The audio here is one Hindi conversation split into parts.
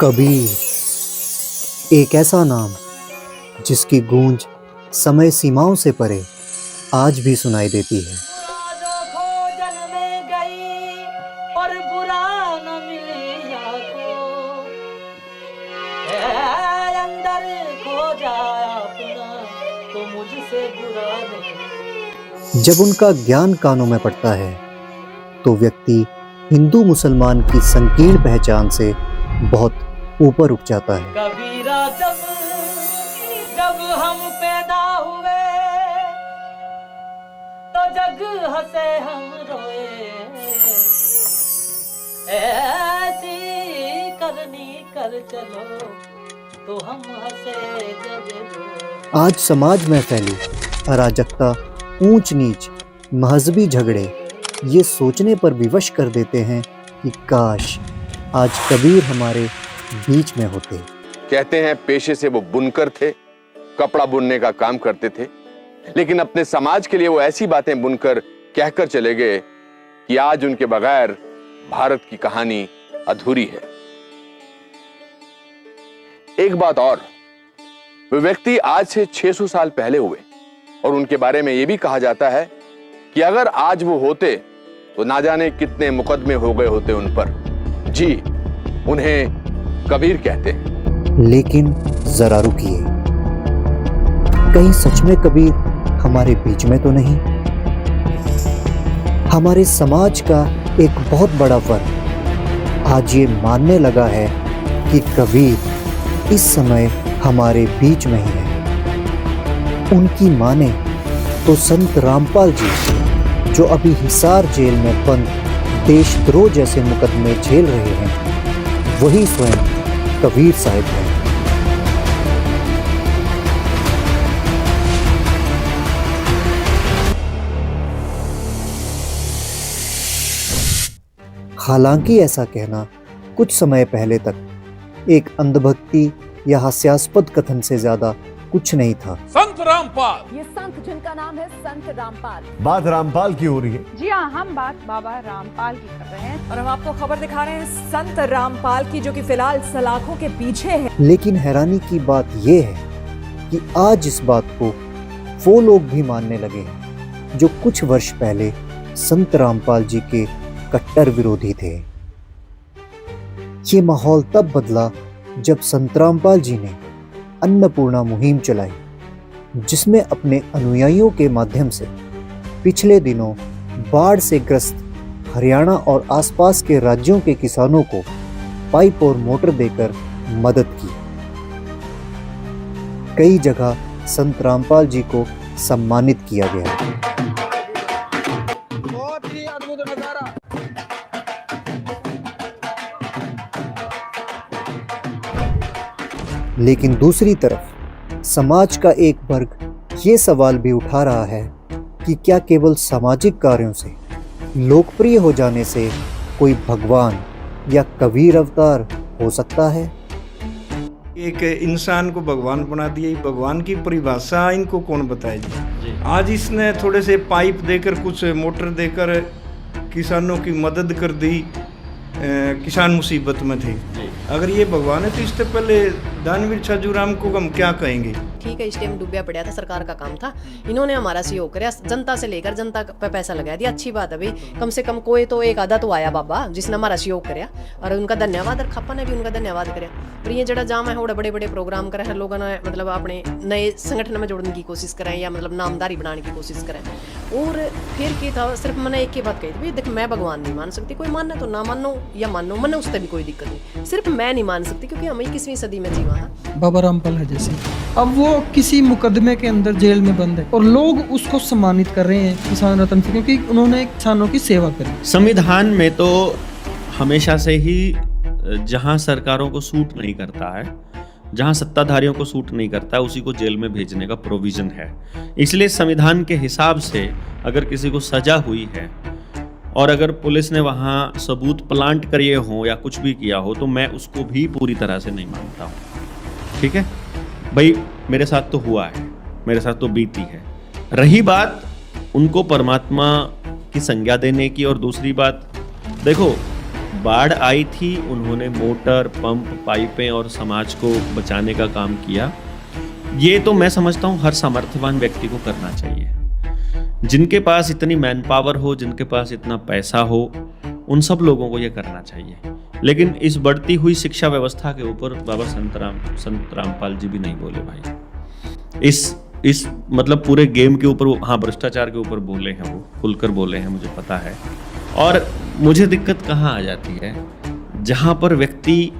कबीर, एक ऐसा नाम जिसकी गूंज समय सीमाओं से परे आज भी सुनाई देती है। बुरा जो खोजन में गई और बुरा न मिला को, अंदर खोजा अपना तो मुझसे बुरा नहीं। जब उनका ज्ञान कानों में पड़ता है तो व्यक्ति हिंदू मुसलमान की संकीर्ण पहचान से बहुत ऊपर उठ जाता है। कबीरा जब हम पैदा हुए तो जग हंसे हम रोए, ऐसी करनी कर चलो तो हम हंसे जग रोए। आज समाज में फैली अराजकता, ऊंच नीच, मजहबी झगड़े ये सोचने पर विवश कर देते हैं कि काश आज कबीर हमारे बीच में होते। कहते हैं पेशे से वो बुनकर थे, कपड़ा बुनने का काम करते थे, लेकिन अपने समाज के लिए वो ऐसी बातें बुनकर कहकर चले गए कि आज उनके बगैर भारत की कहानी अधूरी है। एक बात और, वे व्यक्ति आज से 600 साल पहले हुए और उनके बारे में यह भी कहा जाता है कि अगर आज वो होते तो ना जाने कितने मुकदमे हो गए होते उन पर। जी, उन्हें कबीर कहते हैं। लेकिन जरा रुकिए, कहीं सच में कबीर हमारे बीच में तो नहीं? हमारे समाज का एक बहुत बड़ा वर्ग आज ये मानने लगा है कि कबीर इस समय हमारे बीच में ही है। उनकी माने तो संत रामपाल जी, जो अभी हिसार जेल में बंद देशद्रोह जैसे मुकदमे झेल रहे हैं, वही स्वयं कबीर साहिब हैं। हालांकि ऐसा कहना कुछ समय पहले तक एक अंधभक्ति या हास्यास्पद कथन से ज्यादा कुछ नहीं था। संत रामपाल, ये संत जिनका नाम है संत रामपाल। बात रामपाल की हो रही है। जी हाँ, हम बात बाबा रामपाल की कर रहे हैं और हम आपको खबर दिखा रहे हैं संत रामपाल की, जो कि फिलहाल सलाखों के पीछे है। लेकिन हैरानी की बात यह है कि आज इस बात को वो लोग भी मानने लगे हैं जो कुछ वर्ष पहले संत रामपाल जी के कट्टर विरोधी थे। ये माहौल तब बदला जब संत रामपाल जी ने अन्नपूर्णा मुहिम चलाई, जिसमें अपने अनुयायियों के माध्यम से पिछले दिनों बाढ़ से ग्रस्त हरियाणा और आसपास के राज्यों के किसानों को पाइप और मोटर देकर मदद की। कई जगह संत रामपाल जी को सम्मानित किया गया। बहुत ही अद्भुत नजारा। लेकिन दूसरी तरफ समाज का एक वर्ग ये सवाल भी उठा रहा है कि क्या केवल सामाजिक कार्यों से, लोकप्रिय हो जाने से कोई भगवान या कबीर अवतार हो सकता है? एक इंसान को भगवान बना दिया, भगवान की परिभाषा इनको कौन बताए जी? आज इसने थोड़े से पाइप देकर, कुछ मोटर देकर किसानों की मदद कर दी। किसान मुसीबत में थे। अगर ये भगवान है तो इससे पहले दानवीर छाजूराम को हम क्या कहेंगे? ठीक है, इस टाइम डूबया पड़ा था, सरकार का काम था, इन्होंने हमारा सहयोग कराया, जनता से लेकर जनता पे पैसा लगाया दिया। अच्छी बात है भाई, कम से कम कोई तो एक आधा तो आया बाबा जिसने हमारा सहयोग कराया, और उनका धन्यवाद। और खप्पा ने भी उनका धन्यवाद कराया। पर ये जड़ा जाम है, और बड़े बड़े प्रोग्राम करे, हर लोगों ने मतलब अपने नए संगठन में जोड़ने की कोशिश करें या मतलब नामदारी बनाने की कोशिश करें। और फिर क्या था, सिर्फ मैंने एक ही बात कही थी, देख मैं भगवान नहीं मान सकती, कोई मानना तो ना मानो या मानो, मैंने उससे भी कोई दिक्कत नहीं, सिर्फ मैं नहीं मान सकती क्योंकि हम 21वीं सदी में जीवा है। बाबा रामपाल है जैसे, अब वो किसी मुकदमे के अंदर जेल में बंद है और लोग उसको सम्मानित कर रहे हैं किसान रत्न से, क्योंकि उन्होंने किसानों की सेवा करी। संविधान में तो हमेशा से ही जहां सरकारों को सूट नहीं करता है, जहां सत्ताधारियों को सूट नहीं करता है, उसी को जेल में भेजने का प्रोविजन है। इसलिए संविधान के हिसाब से अगर किसी को सजा हुई है और अगर पुलिस ने वहाँ सबूत प्लांट करिए हों या कुछ भी किया हो, तो मैं उसको भी पूरी तरह से नहीं मानता हूँ। ठीक है भाई, मेरे साथ तो हुआ है, मेरे साथ तो बीती है। रही बात उनको परमात्मा की संज्ञा देने की, और दूसरी बात देखो, बाढ़ आई थी, उन्होंने मोटर, पंप, पाइपें और समाज को बचाने का काम किया। ये तो मैं समझता हूँ हर सामर्थ्यवान व्यक्ति को करना चाहिए। जिनके पास इतनी मैन पावर हो, जिनके पास इतना पैसा हो, उन सब लोगों को ये करना चाहिए। लेकिन इस बढ़ती हुई शिक्षा व्यवस्था के ऊपर बाबा संत रामपाल जी भी नहीं बोले भाई। इस मतलब पूरे गेम के ऊपर, हाँ भ्रष्टाचार के ऊपर बोले हैं, वो खुलकर बोले हैं, मुझे पता है। और मुझे दिक्कत कहाँ आ जाती है, जहाँ पर व्यक्ति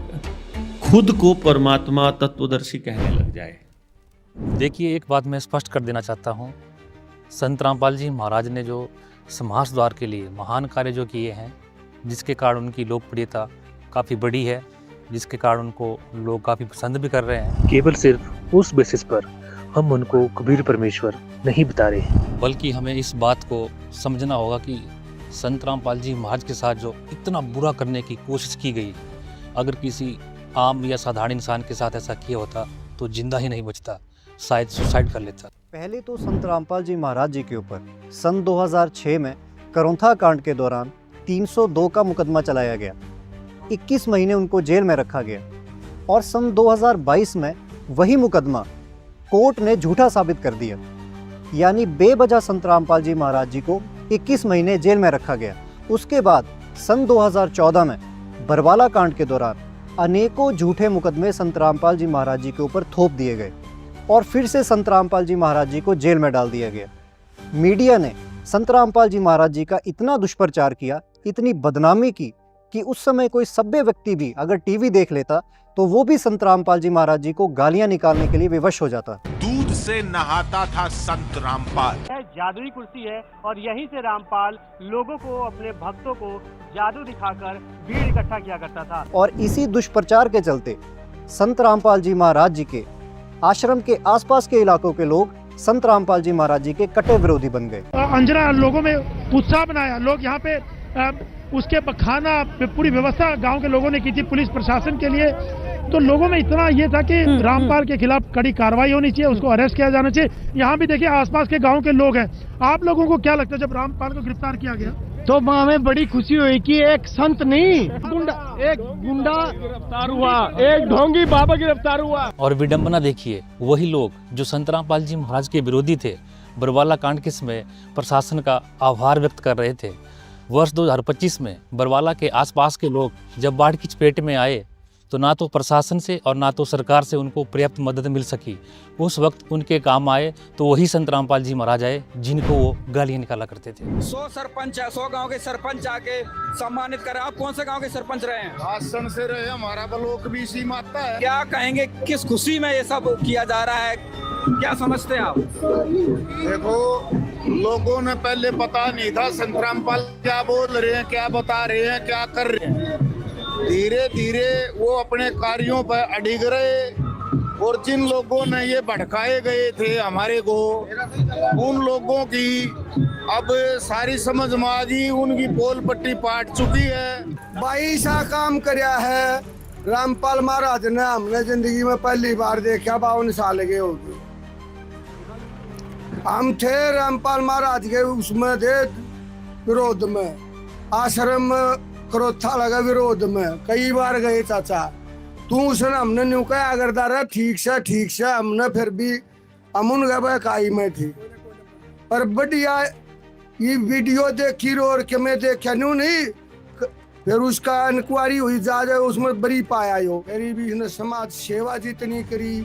खुद को परमात्मा तत्वदर्शी कहने लग जाए। देखिए, एक बात मैं स्पष्ट कर देना चाहता हूँ, संत रामपाल जी महाराज ने जो समाज सुधार के लिए महान कार्य जो किए हैं, जिसके कारण उनकी लोकप्रियता काफ़ी बड़ी है, जिसके कारण उनको लोग काफ़ी पसंद भी कर रहे हैं। केवल सिर्फ उस बेसिस पर हम उनको कबीर परमेश्वर नहीं बता रहे, बल्कि हमें इस बात को समझना होगा कि संत रामपाल जी महाराज के साथ जो इतना बुरा करने की कोशिश की गई, अगर किसी आम या साधारण इंसान के साथ ऐसा किया होता तो जिंदा ही नहीं बचता, शायद सुसाइड कर लेता। पहले तो संत रामपाल जी महाराज जी के ऊपर सन 2006 में करौंथा कांड के दौरान 302 का मुकदमा चलाया गया। 21 महीने उनको जेल में रखा गया और सन 2022 में वही मुकदमा कोर्ट ने झूठा साबित कर दिया, यानी बेवजह संत रामपाल जी महाराज जी को 21 महीने जेल में रखा गया। उसके बाद सन 2014 में बरवाला कांड के दौरान अनेकों झूठे मुकदमे संत रामपाल जी महाराज जी के ऊपर थोप दिए गए और फिर से संत रामपाल जी महाराज जी को जेल में डाल दिया गया। मीडिया ने संत रामपाल जी महाराज जी का इतना दुष्प्रचार किया, इतनी बदनामी की कि उस समय कोई सभ्य व्यक्ति भी अगर टीवी देख लेता तो वो भी संत रामपाल जी महाराज जी को गालियां निकालने के लिए विवश हो जाता। दूध से नहाता था संत रामपाल। जादुई कुर्सी है और यहीं से रामपाल लोगों को, अपने भक्तों को जादू दिखाकर भीड़ इकट्ठा किया करता था। और इसी दुष्प्रचार के चलते संत रामपाल जी महाराज जी के आश्रम के आसपास के इलाकों के लोग संत रामपाल जी महाराज जी के कट्टर विरोधी बन गए। अंजना लोगों में उत्साह बनाया, लोग यहाँ पे उसके खाना पूरी व्यवस्था गांव के लोगों ने की थी, पुलिस प्रशासन के लिए। तो लोगों में इतना ये था कि रामपाल के खिलाफ कड़ी कार्रवाई होनी चाहिए, उसको अरेस्ट किया जाना चाहिए। यहाँ भी देखिए आसपास के गांव के लोग हैं। आप लोगों को क्या लगता है जब रामपाल को गिरफ्तार किया गया तो हमें बड़ी खुशी हुई कि एक संत नहीं, एक गुंडा गिरफ्तार हुआ, एक ढोंगी बाबा गिरफ्तार हुआ। और विडंबना देखिए, वही लोग जो संत रामपाल जी महाराज के विरोधी थे, बरवाला कांड के समय प्रशासन का आभार व्यक्त कर रहे थे। वर्ष 2025 में बरवाला के आसपास के लोग जब बाढ़ की चपेट में आए तो ना तो प्रशासन से और ना तो सरकार से उनको पर्याप्त मदद मिल सकी। उस वक्त उनके काम आए तो वही संत रामपाल जी महाराज आए जिनको वो गालियां निकाला करते थे। 100 सरपंच है, 100 गांव के सरपंच आके सम्मानित करें। आप कौन से गांव के सरपंच रहे हैं? आसन से रहे, हमारा ब्लॉक भी इसी में आता है। क्या कहेंगे, किस खुशी में ये सब किया जा रहा है, क्या समझते हैं आप? देखो, लोगों ने पहले पता नहीं था संत रामपाल क्या बोल रहे हैं, क्या बता रहे हैं, क्या कर रहे हैं। धीरे धीरे वो अपने कार्यों पर अडिग रहे और जिन लोगों ने ये भड़काए गए थे हमारे को, उन लोगों की अब सारी समझ में आ गई, उनकी पोल पट्टी पाट चुकी है। 22 काम करया है रामपाल महाराज ने, हमने जिंदगी में पहली बार देखा। 52 साल के हो गए हम थे रामपाल महाराज के उसमें थे विरोध में, आश्रम क्रोथा लगा विरोध में, कई बार गए चाचा। तू उसने हमने न्यू कहा करता रहा, ठीक से हमने फिर भी अमुन गए काई में थी। पर बढ़िया ये वीडियो देखी और के मैं देखा न्यू नहीं, फिर उसका इंक्वायरी हुई जा उसमें बरी पाया हो। मेरी भी इसने समाज सेवा जितनी करी,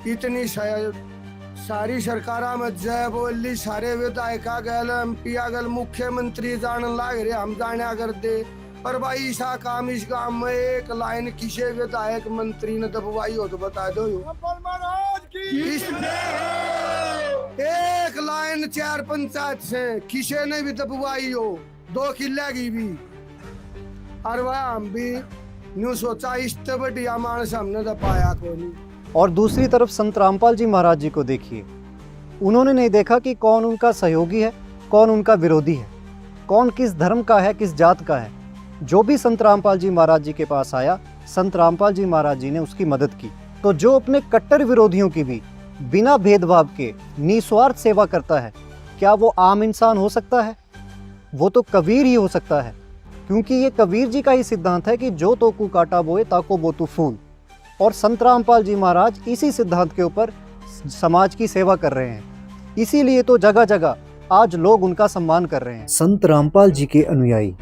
इतनी सारी सरकारा में जय बोली, सारे विधायक गल, MP गल, मुख्यमंत्री जान लाग रहे, हम जाने कर दे। पर भाई ऐसा काम इस गांव में एक लाइन किसी विधायक मंत्री ने दबवाई हो तो बता दो। एक लाइन 4 पंचायत से किसी ने भी दबवाई हो, 2 किले की भी। और वह हम भी न्यू सोचा इस बढ़िया मानस हमने दबाया को नहीं। और दूसरी तरफ संत रामपाल जी महाराज जी को देखिए, उन्होंने नहीं देखा कि कौन उनका सहयोगी है, कौन उनका विरोधी है, कौन किस धर्म का है, किस जात का है। जो भी संत रामपाल जी महाराज जी के पास आया, संत रामपाल जी महाराज जी ने उसकी मदद की। तो जो अपने कट्टर विरोधियों की भी बिना भेदभाव के निस्वार्थ सेवा करता है, क्या वो आम इंसान हो सकता है? वो तो कबीर ही हो सकता है, क्योंकि ये कबीर जी का ही सिद्धांत है कि जो तो कु काटा बोए ताको बोतु फूल। और संत रामपाल जी महाराज इसी सिद्धांत के ऊपर समाज की सेवा कर रहे हैं, इसीलिए तो जगह जगह आज लोग उनका सम्मान कर रहे हैं। संत रामपाल जी के अनुयायी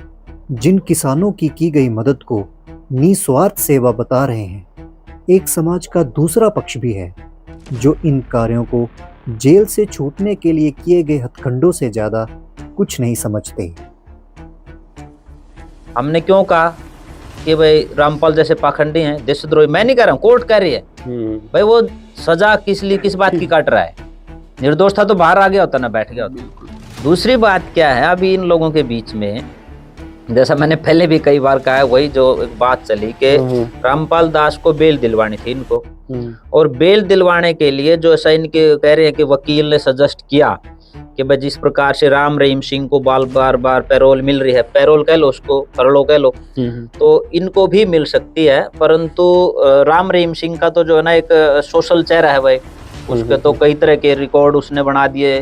जिन किसानों की गई मदद को निस्वार्थ सेवा बता रहे हैं, एक समाज का दूसरा पक्ष भी है जो इन कार्यों को जेल से छूटने के लिए किए गए हथकंडों से ज्यादा कुछ नहीं समझते। हमने क्यों कहा कि भाई रामपाल जैसे पाखंडी हैं, देशद्रोही? मैं नहीं कह रहा हूँ, कोर्ट कह रही है। भाई वो सजा किस बात की काट रहा है? निर्दोष था तो बाहर आ गया होता ना, बैठ गया होता। दूसरी बात क्या है, अभी इन लोगों के बीच में जैसा मैंने पहले भी कई बार कहा है, वही जो एक बात चली कि रामपाल दास को बेल दिलवानी थी इनको, और बेल दिलवाने के लिए जो ऐसा इनके कह रहे हैं कि वकील ने सजेस्ट किया कि भाई जिस प्रकार से राम रहीम सिंह को बार बार पैरोल मिल रही है, पैरोल कह लो उसको, फरलो कह लो, तो इनको भी मिल सकती है। परंतु राम रहीम सिंह का तो जो है ना एक सोशल चेहरा है भाई, उसके तो कई तरह के रिकॉर्ड उसने बना दिए,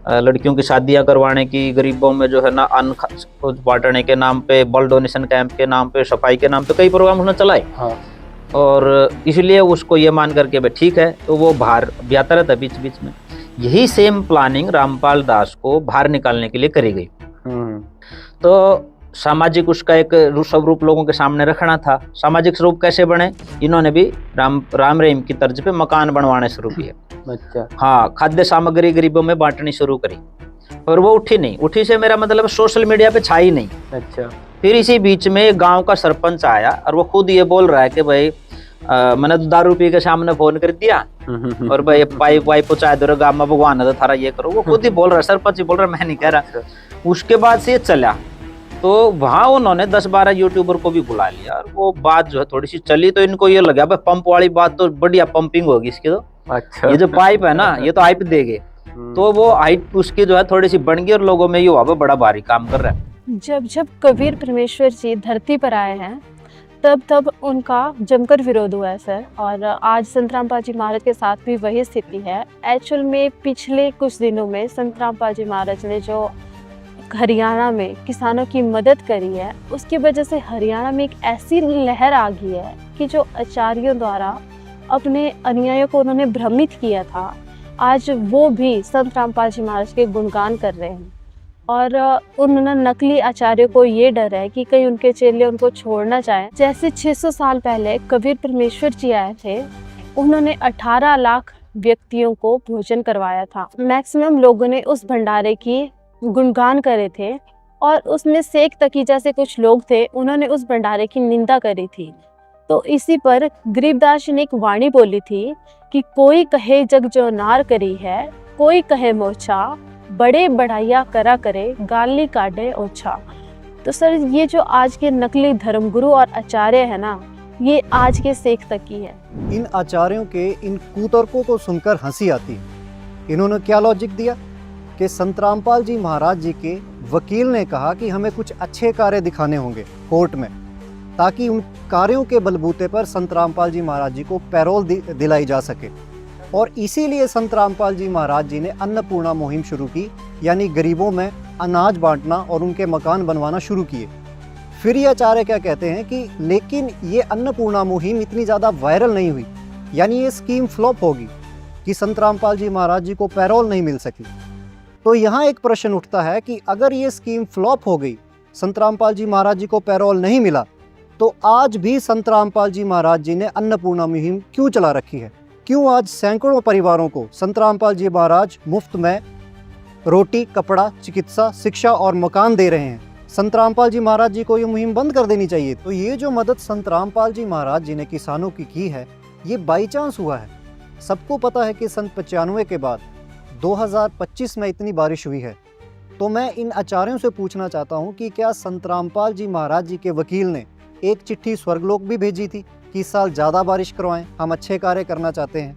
लड़कियों की शादियां करवाने की, गरीबों में जो है ना अन्न बांटने के नाम पे, ब्लड डोनेशन कैंप के नाम पे, सफाई के नाम पे कई प्रोग्राम उसने चलाए। और इसलिए उसको ये मान करके भाई ठीक है, तो वो बाहर भी आता रहता बीच बीच में। यही सेम प्लानिंग रामपाल दास को बाहर निकालने के लिए करी गई। तो सामाजिक उसका एक स्वरूप लोगों के सामने रखना था। सामाजिक स्वरूप कैसे बने? इन्होंने भी राम रहीम की तर्ज पे मकान बनवाने शुरू किए। अच्छा। हाँ, खाद्य सामग्री गरीबों में बांटनी शुरू करी, और वो उठी नहीं। उठी से मेरा मतलब सोशल मीडिया पे छाई नहीं। अच्छा। फिर इसी बीच में गांव का सरपंच आया और वो खुद ये बोल रहा है कि भाई मैंने तो दारू पी के सामने फोन कर दिया और भाई पाइप वाइप पहुंचा दो गांव में, भगवान है तो थारा ये करो। वो खुद ही बोल रहा है, सरपंच ही बोल रहा है, मैं नहीं कह रहा। उसके बाद से ये चला, तो वहां उन्होंने 10-12 यूट्यूबर को भी बुला लिया, और वो बात जो है थोड़ी सी चली, तो इनको ये लगा भाई पंप वाली बात तो बढ़िया पंपिंग होगी इसकी तो। अच्छा। ये जो पाइप है ना, ये तो हाइप देंगे, तो वो हाइप उसकी जो है थोड़ी सी बन गई, और लोगों में ये हुआ बड़ा भारी काम कर रहा है। जब कबीर परमेश्वर जी धरती पर आए हैं, तब उनका जमकर विरोध हुआ है सर। और आज संत रामपाल जी महाराज के साथ भी वही स्थिति है। एक्चुअल में पिछले कुछ दिनों में संत रामपाल जी महाराज ने जो हरियाणा में किसानों की मदद करी है, उसकी वजह से हरियाणा में एक ऐसी लहर आ गई है कि जो आचार्यों द्वारा अपने अनुयायियों को उन्होंने भ्रमित किया था, आज वो भी संत रामपाल जी महाराज के गुणगान कर रहे हैं। और उन्होंने नकली आचार्यों को ये डर है कि कहीं उनके चेले उनको छोड़ना चाहें। जैसे 600 साल पहले कबीर परमेश्वर जी आए थे, उन्होंने 18 लाख व्यक्तियों को भोजन करवाया था। मैक्सिमम लोगों ने उस भंडारे की गुणगान करे थे, और उसमें शेख तकीजा से कुछ लोग थे, उन्होंने उस भंडारे की निंदा करी थी। तो इसी पर गरीबदास जी ने एक वाणी बोली थी कि कोई कहे जग जो नार करी है, कोई कहे मोछा, बड़े बढ़ाइया करा करे, गाली काटे ओछा। तो सर, ये जो आज के नकली धर्मगुरु और आचार्य है ना, ये आज के शेख तकी है। इन आचार्यों के इन कुतर्कों को सुनकर हंसी आती है। इन्होंने क्या लॉजिक दिया कि संत रामपाल जी महाराज जी के वकील ने कहा कि हमें कुछ अच्छे कार्य दिखाने होंगे कोर्ट में, ताकि उन कार्यों के बलबूते पर संत रामपाल जी महाराज जी को पैरोल दिलाई जा सके। और इसीलिए संत रामपाल जी महाराज जी ने अन्नपूर्णा मुहिम शुरू की, यानी गरीबों में अनाज बांटना और उनके मकान बनवाना शुरू किए। फिर ये आचार्य क्या कहते हैं कि लेकिन ये अन्नपूर्णा मुहिम इतनी ज़्यादा वायरल नहीं हुई, यानी ये स्कीम फ्लॉप होगी कि संत रामपाल जी महाराज जी को पैरोल नहीं मिल सकी। तो यहाँ एक प्रश्न उठता है कि अगर ये स्कीम फ्लॉप हो गई, संत रामपाल जी महाराज जी को पैरोल नहीं मिला, तो आज भी संत रामपाल जी महाराज जी ने अन्नपूर्णा मुहिम क्यों चला रखी है? क्यों आज सैकड़ों परिवारों को संत रामपाल जी महाराज मुफ्त में रोटी, कपड़ा, चिकित्सा, शिक्षा और मकान दे रहे हैं? संत रामपाल जी महाराज जी को ये मुहिम बंद कर देनी चाहिए। तो ये जो मदद संत रामपाल जी महाराज जी ने किसानों की है, ये बाई चांस हुआ है। सबको पता है कि सन 95 के बाद 2025 में इतनी बारिश हुई है। तो मैं इन आचार्यों से पूछना चाहता हूँ कि क्या संत रामपाल जी महाराज जी के वकील ने एक चिट्ठी स्वर्गलोक भी भेजी थी कि इस साल ज़्यादा बारिश करवाएं, हम अच्छे कार्य करना चाहते हैं?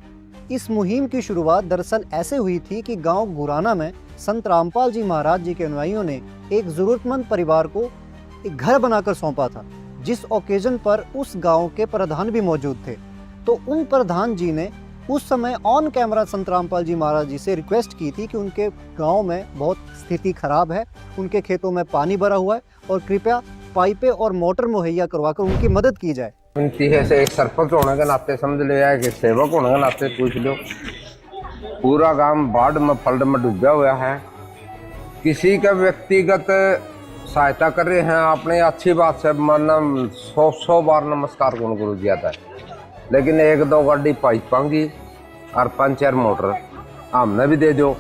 इस मुहिम की शुरुआत दरअसल ऐसे हुई थी कि गांव गुराना में संत रामपाल जी महाराज जी के अनुयायियों ने एक ज़रूरतमंद परिवार को एक घर बनाकर सौंपा था, जिस ओकेजन पर उस गांव के प्रधान भी मौजूद थे। तो उन प्रधान जी ने उस समय ऑन कैमरा संत रामपाल जी महाराज जी से रिक्वेस्ट की थी कि उनके गांव में बहुत स्थिति खराब है, उनके खेतों में पानी भरा हुआ है और कृपया पाइपें और मोटर मुहैया करवाकर उनकी मदद की जाए। से एक सरपंच होने के नाते समझ ले आए कि सेवक होने के नाते पूछ लो, पूरा गांव बाढ़ में फ्लड में डूबा हुआ है। किसी का व्यक्तिगत सहायता कर रहे हैं आपने, अच्छी बात से मानना 100 बार नमस्कार गुरु जी आता है, लेकिन 1-2 गाड़ी पाइप पांगी और 5-4 मोटर हमने भी दे दो।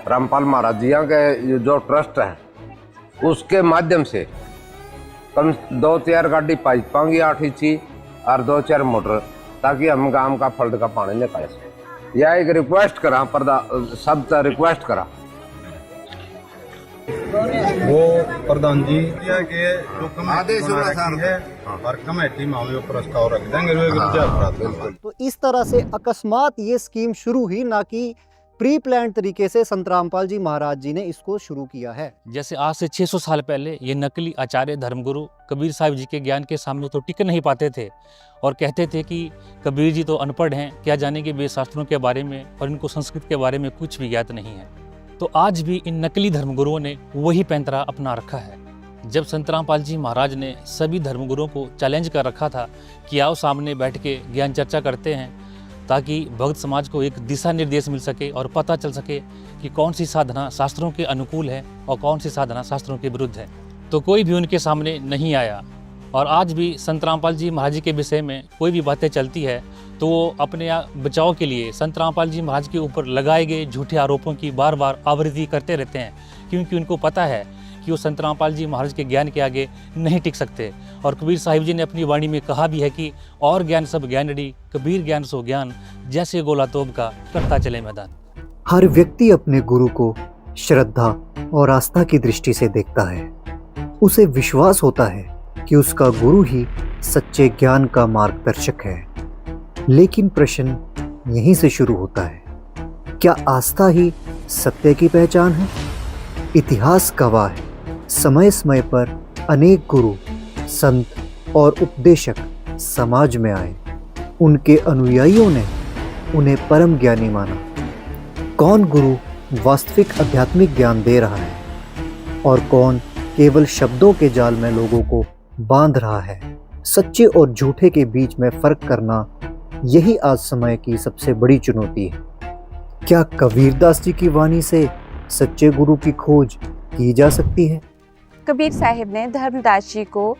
रामपाल महाराज जी के जो ट्रस्ट है उसके माध्यम से कम 2-4 गाड़ी पाइप पांगी 8 इंची और 2-4 मोटर, ताकि हम गांव का फ्लड का पानी निकाल सकें। यह एक रिक्वेस्ट करा, सब रिक्वेस्ट करा। वो प्रधान जी के जो कमेटी है और कमेटी में हम प्रस्ताव रख देंगे। तो इस तरह से अकस्मात ये स्कीम शुरू हुई, ना कि प्री प्लान तरीके से संत रामपाल जी महाराज जी ने इसको शुरू किया है। जैसे आज से 600 साल पहले ये नकली आचार्य धर्मगुरु कबीर साहिब जी के ज्ञान के सामने तो टिक नहीं पाते थे और कहते थे कि कबीर जी तो अनपढ़ हैं, क्या जानेंगे वेद शास्त्रों के बारे में, और इनको संस्कृत के बारे में कुछ भी ज्ञात नहीं है। तो आज भी इन नकली धर्मगुरुओं ने वही पैंतरा अपना रखा है। जब संत रामपाल जी महाराज ने सभी धर्मगुरुओं को चैलेंज कर रखा था कि आओ सामने बैठ के ज्ञान चर्चा करते हैं, ताकि भक्त समाज को एक दिशा निर्देश मिल सके और पता चल सके कि कौन सी साधना शास्त्रों के अनुकूल है और कौन सी साधना शास्त्रों के विरुद्ध है, तो कोई भी उनके सामने नहीं आया। और आज भी संत रामपाल जी महाराज जी के विषय में कोई भी बातें चलती है तो वो अपने बचाव के लिए संत रामपाल जी महाराज के ऊपर लगाए गए झूठे आरोपों की बार बार आवृत्ति करते रहते हैं, क्योंकि उनको पता है कि वो संत रामपाल जी महाराज के ज्ञान के आगे नहीं टिक सकते। और कबीर साहिब जी ने अपनी वाणी में कहा भी है कि और ज्ञान सब ज्ञानड़ी, कबीर ज्ञान सो ज्ञान, जैसे गोला तोप का करता चले मैदान। हर व्यक्ति अपने गुरु को श्रद्धा और आस्था की दृष्टि से देखता है। उसे विश्वास होता है कि उसका गुरु ही सच्चे ज्ञान का मार्गदर्शक है। लेकिन प्रश्न यहीं से शुरू होता है, क्या आस्था ही सत्य की पहचान है? इतिहास गवाह है, समय समय पर अनेक गुरु, संत और उपदेशक समाज में आए। उनके अनुयायियों ने उन्हें परम ज्ञानी माना। कौन गुरु वास्तविक आध्यात्मिक ज्ञान दे रहा है और कौन केवल शब्दों के जाल में लोगों को बांध रहा है? सच्चे और झूठे के बीच में फर्क करना, यही आज समय की सबसे बड़ी चुनौती है। क्या कबीरदास जी की वाणी से सच्चे गुरु की खोज की जा सकती है? कबीर साहिब ने धर्मदास जी को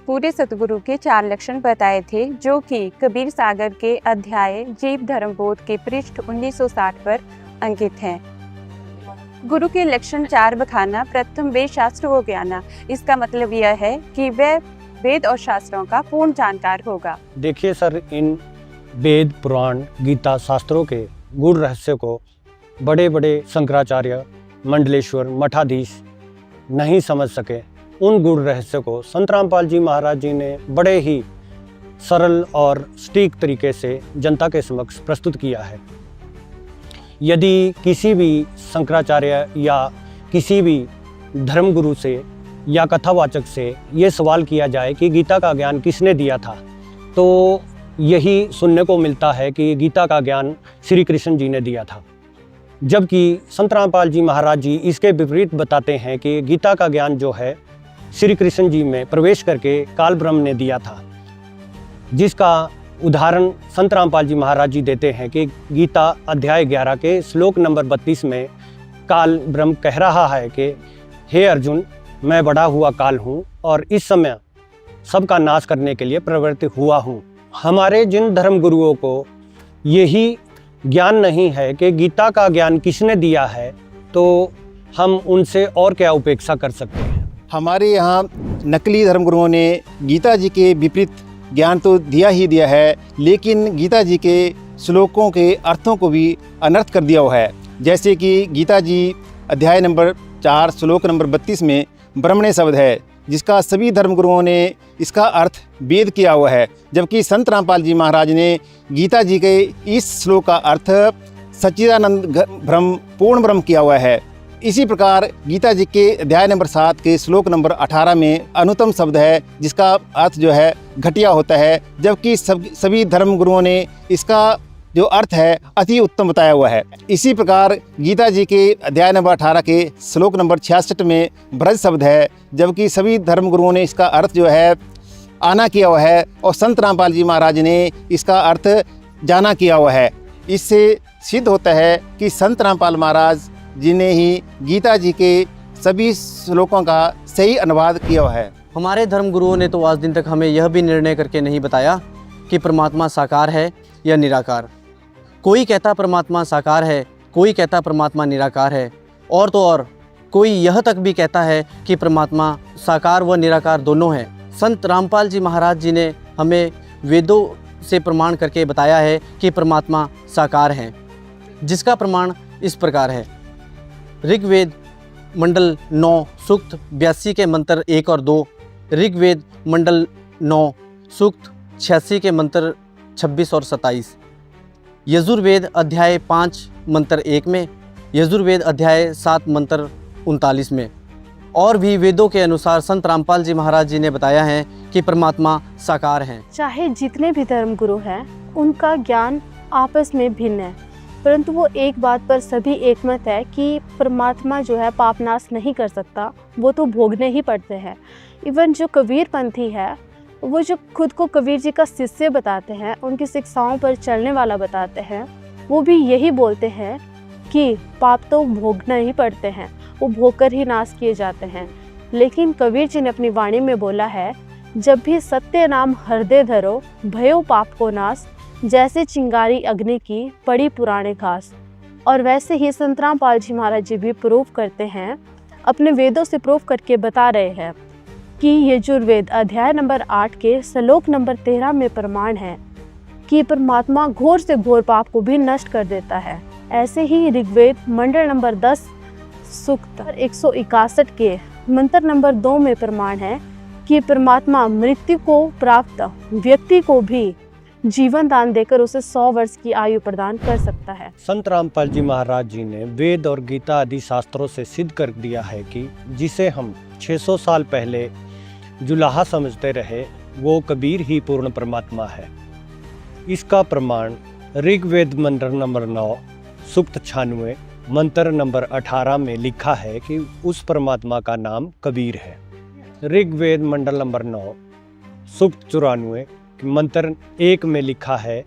पूरे सतगुरु के 4 लक्षण बताए थे, जो कि कबीर सागर के अध्याय जीव धर्म बोध के पृष्ठ 1960 पर अंकित हैं। गुरु के लक्षण 4 बखाना। प्रथम, वेद शास्त्र को ज्ञाना। इसका मतलब यह है कि वह वेद और शास्त्रों का पूर्ण जानकार होगा। देखिए सर, इन वेद, पुराण, गीता, शास्त्रों के गूढ़ रहस्य को बड़े बड़े शंकराचार्य, मंडलेश्वर, मठाधीश नहीं समझ सके। उन गूढ़ रहस्य को संत रामपाल जी महाराज जी ने बड़े ही सरल और सटीक तरीके से जनता के समक्ष प्रस्तुत किया है। यदि किसी भी शंकराचार्य या किसी भी धर्मगुरु से या कथावाचक से ये सवाल किया जाए कि गीता का ज्ञान किसने दिया था, तो यही सुनने को मिलता है कि गीता का ज्ञान श्री कृष्ण जी ने दिया था। जबकि संत रामपाल जी महाराज जी इसके विपरीत बताते हैं कि गीता का ज्ञान जो है श्री कृष्ण जी में प्रवेश करके काल ब्रह्म ने दिया था, जिसका उदाहरण संत रामपाल जी महाराज जी देते हैं कि गीता अध्याय 11 के श्लोक नंबर 32 में काल ब्रह्म कह रहा है कि हे अर्जुन, मैं बढ़ा हुआ काल हूँ और इस समय सबका नाश करने के लिए प्रवृत्त हुआ हूँ। हमारे जिन धर्म गुरुओं को यही ज्ञान नहीं है कि गीता का ज्ञान किसने दिया है, तो हम उनसे और क्या उपेक्षा कर सकते हैं। हमारे यहाँ नकली धर्मगुरुओं ने गीता जी के विपरीत ज्ञान तो दिया ही दिया है, लेकिन गीता जी के श्लोकों के अर्थों को भी अनर्थ कर दिया हुआ है। जैसे कि गीता जी अध्याय नंबर 4 श्लोक नंबर 32 में ब्रह्मणे शब्द है, जिसका सभी धर्मगुरुओं ने इसका अर्थ वेद किया हुआ है, जबकि संत रामपाल जी महाराज ने गीता जी के इस श्लोक का अर्थ सच्चिदानंद ब्रह्म, पूर्ण ब्रह्म किया हुआ है। इसी प्रकार गीता जी के अध्याय नंबर 7 के श्लोक नंबर 18 में अनुतम शब्द है, जिसका अर्थ जो है घटिया होता है, जबकि सभी धर्मगुरुओं ने इसका जो अर्थ है अति उत्तम बताया हुआ है। इसी प्रकार गीता जी के अध्याय नंबर 18 के श्लोक नंबर 66 में ब्रज शब्द है, जबकि सभी धर्मगुरुओं ने इसका अर्थ जो है आना किया हुआ है और संत रामपाल जी महाराज ने इसका अर्थ जाना किया हुआ है। इससे सिद्ध होता है कि संत रामपाल महाराज जी ने ही गीता जी के सभी श्लोकों का सही अनुवाद किया हुआ है। हमारे धर्मगुरुओं ने तो आज दिन तक हमें यह भी निर्णय करके नहीं बताया कि परमात्मा साकार है या निराकार। कोई कहता परमात्मा साकार है, कोई कहता परमात्मा निराकार है, और तो और कोई यह तक भी कहता है कि परमात्मा साकार व निराकार दोनों हैं। संत रामपाल जी महाराज जी ने हमें वेदों से प्रमाण करके बताया है कि परमात्मा साकार हैं, जिसका प्रमाण इस प्रकार है। ऋग्वेद मंडल 9 सूक्त 82 के मंत्र 1 और 2, ऋग्वेद मंडल 9 सूक्त 86 के मंत्र 26 और 27, यजुर्वेद अध्याय 5 मंत्र 1 में, यजुर्वेद अध्याय 7 मंत्र 39 में, और भी वेदों के अनुसार संत रामपाल जी महाराज जी ने बताया है कि परमात्मा साकार हैं। चाहे जितने भी धर्मगुरु हैं, उनका ज्ञान आपस में भिन्न है, परंतु वो एक बात पर सभी एकमत है कि परमात्मा जो है पापनाश नहीं कर सकता, वो तो भोगने ही पड़ते हैं। इवन जो कबीरपंथी है, वो जो खुद को कबीर जी का शिष्य बताते हैं, उनकी शिक्षाओं पर चलने वाला बताते हैं, वो भी यही बोलते हैं कि पाप तो भोगना ही पड़ते हैं, वो भोगकर ही नाश किए जाते हैं। लेकिन कबीर जी ने अपनी वाणी में बोला है, जब भी सत्य नाम हृदय धरो, भयो पाप को नाश, जैसे चिंगारी अग्नि की पड़ी पुराने घास। और वैसे ही संत रामपाल जी महाराज जी भी प्रूव करते हैं, अपने वेदों से प्रूव करके बता रहे हैं कि यजुर्वेद अध्याय नंबर 8 के श्लोक नंबर 13 में प्रमाण है कि परमात्मा घोर से घोर पाप को भी नष्ट कर देता है। ऐसे ही ऋग्वेद मंडल नंबर 10 सूक्त 161 के मंत्र नंबर 2 में प्रमाण है कि परमात्मा मृत्यु को प्राप्त व्यक्ति को भी जीवन दान देकर उसे 100 वर्ष की आयु प्रदान कर सकता है। संत रामपाल जी महाराज जी ने वेद और गीता आदि शास्त्रों से सिद्ध कर दिया है कि जिसे हम 600 साल पहले जुलाहा समझते रहे, वो कबीर ही पूर्ण परमात्मा है। इसका प्रमाण ऋग्वेद मंत्र नंबर 9 सूक्त 96 मंत्र नंबर 18 में लिखा है कि उस परमात्मा का नाम कबीर है। ऋग्वेद मंडल नंबर 9 सूक्त 94 मंत्र 1 में लिखा है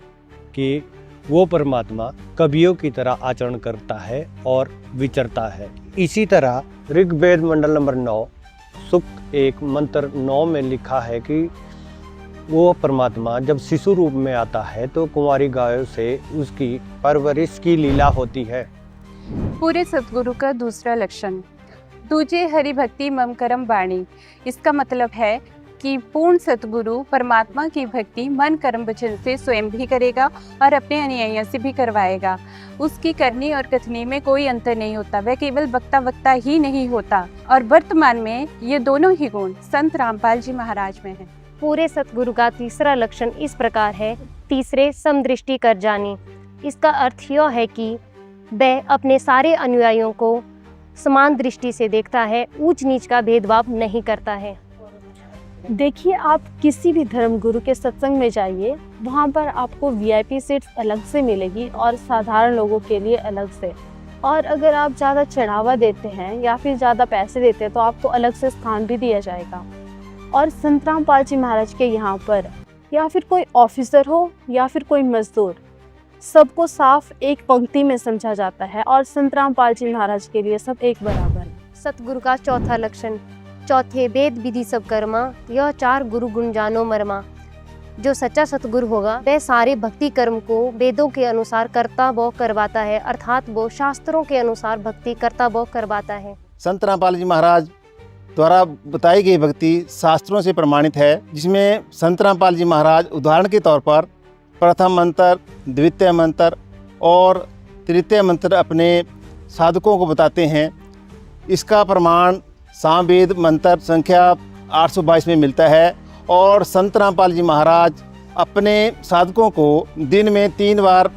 कि वो परमात्मा कवियों की तरह आचरण करता है और विचरता है। इसी तरह ऋग्वेद मंडल नंबर 9 सूक्त 1 मंत्र 9 में लिखा है कि वो परमात्मा जब शिशु रूप में आता है तो कुंवारी गायों से उसकी परवरिश की लीला होती है। पूरे सतगुरु का दूसरा लक्षण, तुझे हरि भक्ति मम करम वाणी। इसका मतलब है कि पूर्ण सतगुरु परमात्मा की भक्ति मन कर्म वचन से स्वयं भी करेगा और अपने अनुयायियों से भी करवाएगा। उसकी करनी और कथनी में कोई अंतर नहीं होता, वह केवल वक्ता ही नहीं होता। और वर्तमान में ये दोनों ही गुण संत रामपाल जी महाराज में हैं। पूरे सतगुरु का तीसरा लक्षण इस प्रकार है, तीसरे समदृष्टि कर जानी। इसका अर्थ यह है कि वह अपने सारे अनुयायियों को समान दृष्टि से देखता है, ऊंच नीच का भेदभाव नहीं करता है। देखिए, आप किसी भी धर्मगुरु के सत्संग में जाइए, वहाँ पर आपको वीआईपी सीट्स अलग से मिलेगी और साधारण लोगों के लिए अलग से। और अगर आप ज़्यादा चढ़ावा देते हैं या फिर ज़्यादा पैसे देते हैं तो आपको अलग से स्थान भी दिया जाएगा। और संत रामपाल जी महाराज के यहाँ पर या फिर कोई ऑफिसर हो या फिर कोई मजदूर, सबको साफ एक पंक्ति में समझा जाता है और संत रामपाल जी महाराज के लिए सब एक बराबर है। सतगुरु का चौथा लक्षण, चौथे वेद विधि सब कर्मा, यह 4 गुरु गुण जानो मरमा। जो सच्चा सतगुरु होगा वह सारे भक्ति कर्म को वेदों के अनुसार करता वो करवाता है, अर्थात वो शास्त्रों के अनुसार भक्ति करता वो करवाता है। संत रामपाल जी महाराज द्वारा बताई गई भक्ति शास्त्रों से प्रमाणित है, जिसमें संत रामपाल जी महाराज उदाहरण के तौर पर प्रथम मंत्र, द्वितीय मंत्र और तृतीय मंत्र अपने साधकों को बताते हैं। इसका प्रमाण सामवेद मंत्र संख्या 822 में मिलता है। और संत रामपाल जी महाराज अपने साधकों को दिन में 3 बार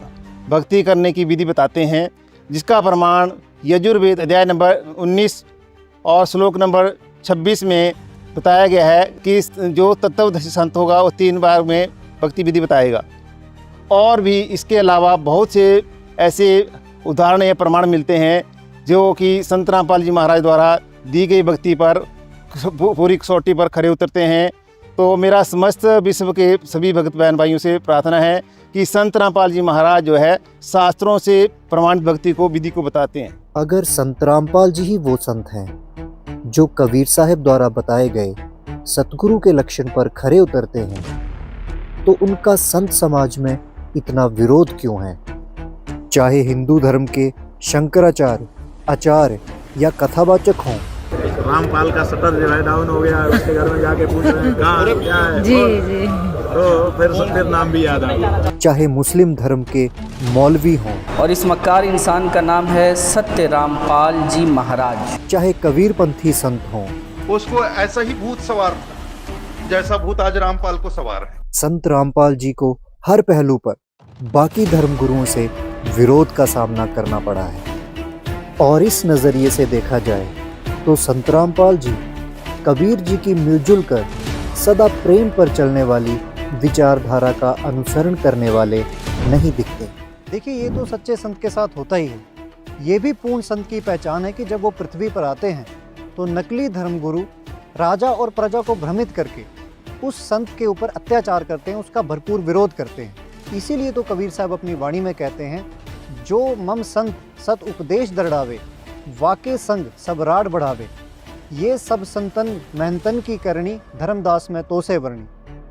भक्ति करने की विधि बताते हैं, जिसका प्रमाण यजुर्वेद अध्याय नंबर 19 और श्लोक नंबर 26 में बताया गया है कि जो तत्वदर्शी संत होगा वो 3 बार में भक्ति विधि बताएगा। और भी इसके अलावा बहुत से ऐसे उदाहरण या प्रमाण मिलते हैं जो कि संत रामपाल जी महाराज द्वारा दी गई भक्ति पर पूरी कसौटी पर खरे उतरते हैं। तो मेरा समस्त विश्व के सभी भक्त बहन भाइयों से प्रार्थना है कि संत रामपाल जी महाराज जो है शास्त्रों से प्रमाणित भक्ति को विधि को बताते हैं। अगर संत रामपाल जी ही वो संत हैं जो कबीर साहब द्वारा बताए गए सतगुरु के लक्षण पर खरे उतरते हैं, तो उनका संत समाज में इतना विरोध क्यों है? चाहे हिंदू धर्म के शंकराचार्य, आचार्य या कथावाचक हों। रामपाल का शटर जो है डाउन हो गया, उसके घर में जाके पूछ रहे हैं कहाँ क्या है, जी तो फिर नाम भी याद आ गया। चाहे मुस्लिम धर्म के मौलवी हों और इस मक्कार इंसान का नाम है सत्य रामपाल जी महाराज। चाहे कबीरपंथी संत हों, उसको ऐसा ही भूत सवार था जैसा भूत आज रामपाल को सवार है। संत रामपाल जी को हर पहलू पर बाकी धर्म गुरुओं से विरोध का सामना करना पड़ा है। और इस नज़रिए से देखा जाए तो संत रामपाल जी कबीर जी की मिलजुल कर सदा प्रेम पर चलने वाली विचारधारा का अनुसरण करने वाले नहीं दिखते। देखिए, ये तो सच्चे संत के साथ होता ही है। ये भी पूर्ण संत की पहचान है कि जब वो पृथ्वी पर आते हैं तो नकली धर्मगुरु राजा और प्रजा को भ्रमित करके उस संत के ऊपर अत्याचार करते हैं, उसका भरपूर विरोध करते हैं। इसीलिए तो कबीर साहब अपनी वाणी में कहते हैं, जो मम संत सत उपदेश दरड़ावे, वाके संग सब राड बढ़ावे, ये सब संतन मेहनतन की करनी, धर्मदास में तो से वर्णी।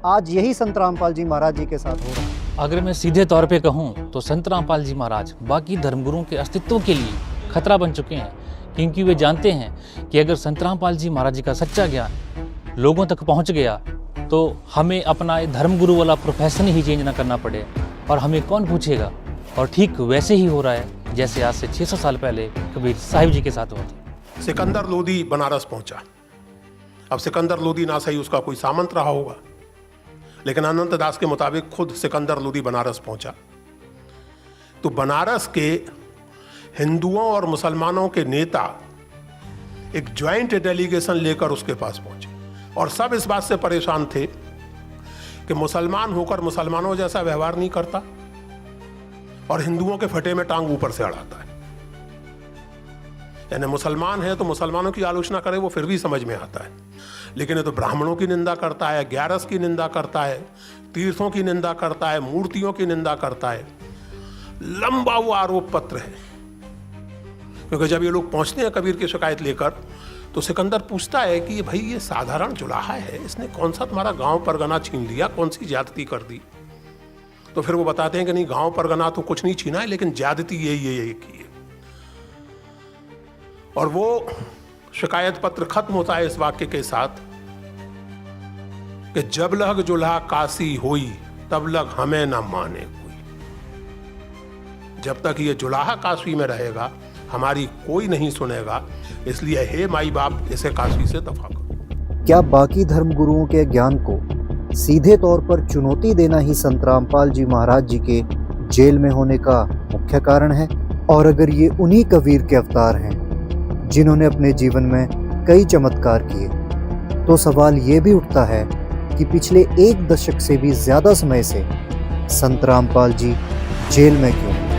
आज यही संत रामपाल जी महाराज जी के साथ हो रहा है। अगर मैं सीधे तौर पे कहूँ तो संत रामपाल जी महाराज बाकी धर्मगुरुओं के अस्तित्व के लिए खतरा बन चुके हैं, क्योंकि वे जानते हैं कि अगर संत रामपाल जी महाराज जी का सच्चा ज्ञान लोगों तक पहुँच गया तो हमें अपना धर्मगुरु वाला प्रोफेशन ही चेंज ना करना पड़े और हमें कौन पूछेगा। और ठीक वैसे ही हो रहा है जैसे आज से 600 साल पहले कबीर साहिब जी के साथ हुआ था। सिकंदर लोदी बनारस पहुंचा। अब सिकंदर लोदी ना सही उसका कोई सामंत रहा होगा, लेकिन अनंत दास के मुताबिक खुद सिकंदर लोदी बनारस पहुंचा। तो बनारस के हिंदुओं और मुसलमानों के नेता एक ज्वाइंट डेलीगेशन लेकर उसके पास पहुंचे और सब इस बात से परेशान थे कि मुसलमान होकर मुसलमानों जैसा व्यवहार नहीं करता और हिंदुओं के फटे में टांग ऊपर से अड़ाता है। यानी मुसलमान है तो मुसलमानों की आलोचना करे वो फिर भी समझ में आता है, लेकिन ये तो ब्राह्मणों की निंदा करता है, ग्यारस की निंदा करता है, तीर्थों की निंदा करता है, मूर्तियों की निंदा करता है। लंबा वो आरोप पत्र है। क्योंकि जब ये लोग पहुंचते हैं कबीर की शिकायत लेकर तो सिकंदर पूछता है कि भाई ये साधारण जुलाहा है, इसने कौन सा तुम्हारा गांव परगना छीन लिया, कौन सी ज्यादती कर दी? तो फिर वो बताते हैं कि नहीं, गांव परगना तो कुछ नहीं छीना है, लेकिन ज्यादती यही की है। और वो शिकायत पत्र खत्म होता है इस वाक्य के साथ कि जब लग जुल्हा काशी होई तब लग हमें न माने कोई। जब तक ये जुलाहा काशी में रहेगा हमारी कोई नहीं सुनेगा, इसलिए हे माई बाप इसे काशी से दफा करो। क्या बाकी धर्मगुरुओं के ज्ञान को सीधे तौर पर चुनौती देना ही संत रामपाल जी महाराज जी के जेल में होने का मुख्य कारण है? और अगर ये उन्हीं कबीर के अवतार हैं जिन्होंने अपने जीवन में कई चमत्कार किए, तो सवाल ये भी उठता है कि पिछले 1 दशक से भी ज्यादा समय से संत रामपाल जी जेल में क्यों?